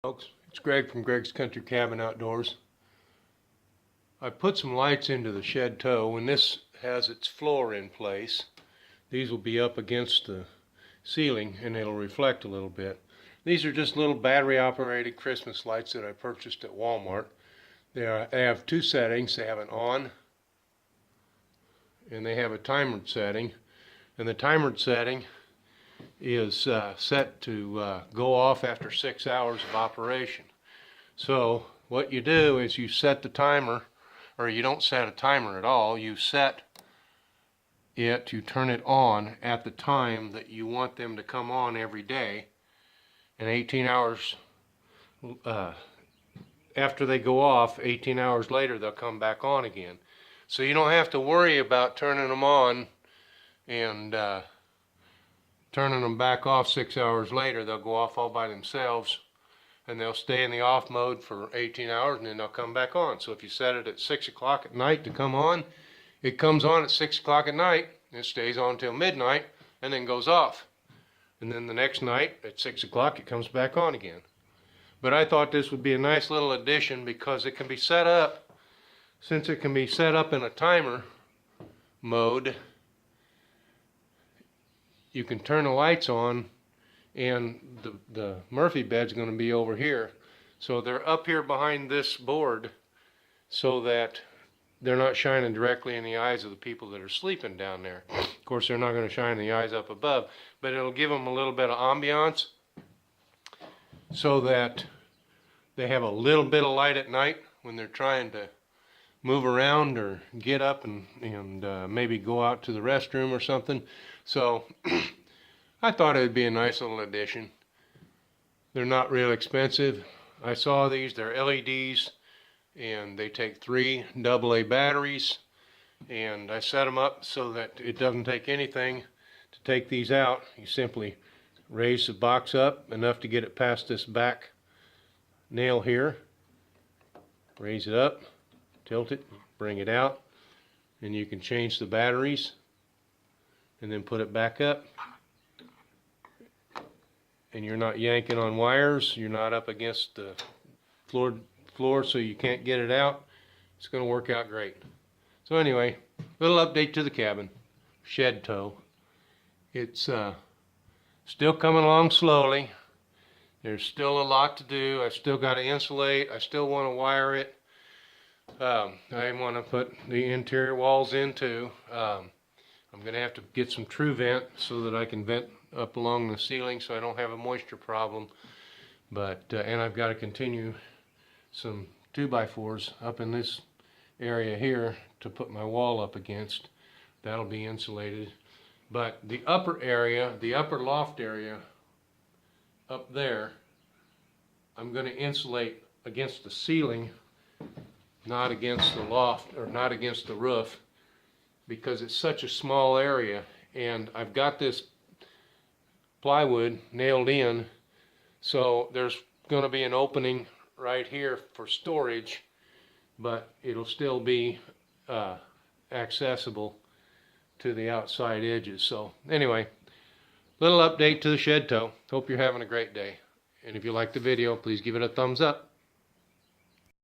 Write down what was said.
Folks, it's Greg from Greg's Country Cabin Outdoors. I put some lights into the shedteau. When this has its floor in place, these will be up against the ceiling and it'll reflect a little bit. These are just little battery operated Christmas lights that I purchased at Walmart. They have two settings. They have an on and they have a timered setting, and the timered setting is set to go off after 6 hours of operation. So what you do is you set the timer, or you don't set a timer at all, you set it, you turn it on at the time that you want them to come on every day, and 18 hours after they go off, 18 hours later they'll come back on again. So you don't have to worry about turning them on and turning them back off 6 hours later. They'll go off all by themselves and they'll stay in the off mode for 18 hours and then they'll come back on. So if you set it at 6 o'clock at night to come on, it comes on at 6 o'clock at night, it stays on until midnight and then goes off. And then the next night at 6 o'clock it comes back on again. But I thought this would be a nice little addition because it can be set up, since it can be set up in a timer mode, you can turn the lights on, and the Murphy bed's going to be over here. So they're up here behind this board so that they're not shining directly in the eyes of the people that are sleeping down there. Of course, they're not going to shine in the eyes up above, but it'll give them a little bit of ambiance so that they have a little bit of light at night when they're trying to move around or get up and maybe go out to the restroom or something. So I thought it would be a nice little addition. They're not real expensive. I saw these, they're LEDs, and they take 3 AA batteries, and I set them up so that it doesn't take anything to take these out. You simply raise the box up enough to get it past this back nail here, raise it up, tilt it, bring it out, and you can change the batteries and then put it back up, and you're not yanking on wires, you're not up against the floor so you can't get it out. It's going to work out great. So anyway, little update to the cabin, shedteau. It's still coming along slowly. There's still a lot to do. I still got to insulate. I still want to wire it. I want to put the interior walls in too. I'm going to have to get some true vent so that I can vent up along the ceiling so I don't have a moisture problem. But and I've got to continue some 2x4s up in this area here to put my wall up against. That'll be insulated. But the upper area, the upper loft area up there, I'm going to insulate against the ceiling, not against the loft or not against the roof, because it's such a small area, and I've got this plywood nailed in, so there's going to be an opening right here for storage, but it'll still be accessible to the outside edges. So anyway, little update to the shedteau. Hope you're having a great day, and if you like the video, please give it a thumbs up.